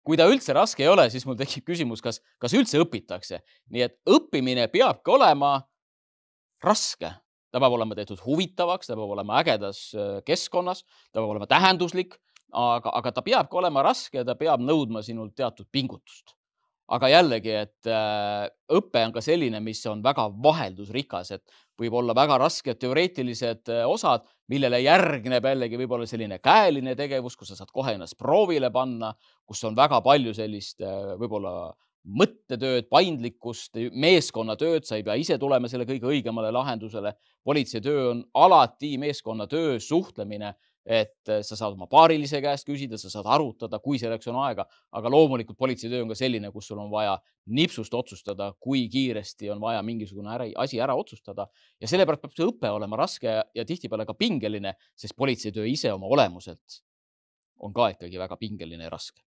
kui ta üldse raske ei ole, siis mul tekib küsimus, kas üldse õpitakse. Nii et õppimine peabki olema raske. Ta peab olema tehtud huvitavaks, ta peab olema ägedas keskkonnas, ta peab olema tähenduslik, aga ta peabki olema raske ja ta peab nõudma sinult teatud pingutust. Aga jällegi, et õpe on ka selline, mis on väga vaheldusrikas, et võib olla väga rasked teoreetilised osad, millele järgneb jällegi võib-olla selline käeline tegevus, kus sa saad kohe ennast proovile panna, kus on väga palju sellist võib-olla mõttetööd, paindlikkust, meeskonnatööd, sa ei pea ise tulema selle kõige õigemale lahendusele. Politseitöö on alati meeskonnatöö, suhtlemine, et sa saad oma paarilise käest küsida, sa saad arutada, kui selleks on aega, aga loomulikult politseitöö on ka selline, kus sul on vaja nipsust otsustada, kui kiiresti on vaja mingisugune asi ära otsustada. Ja sellepärast peab see õpe olema raske ja tihtipeale ka pingeline, sest politseitöö ise oma olemuselt on ka ikkagi väga pingeline ja raske.